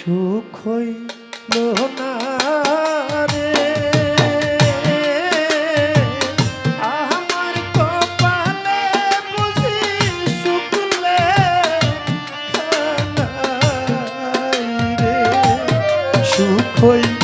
সুখ হইল না রে আমার কপালে বুঝি সুখ লেখাই রে সুখ হইল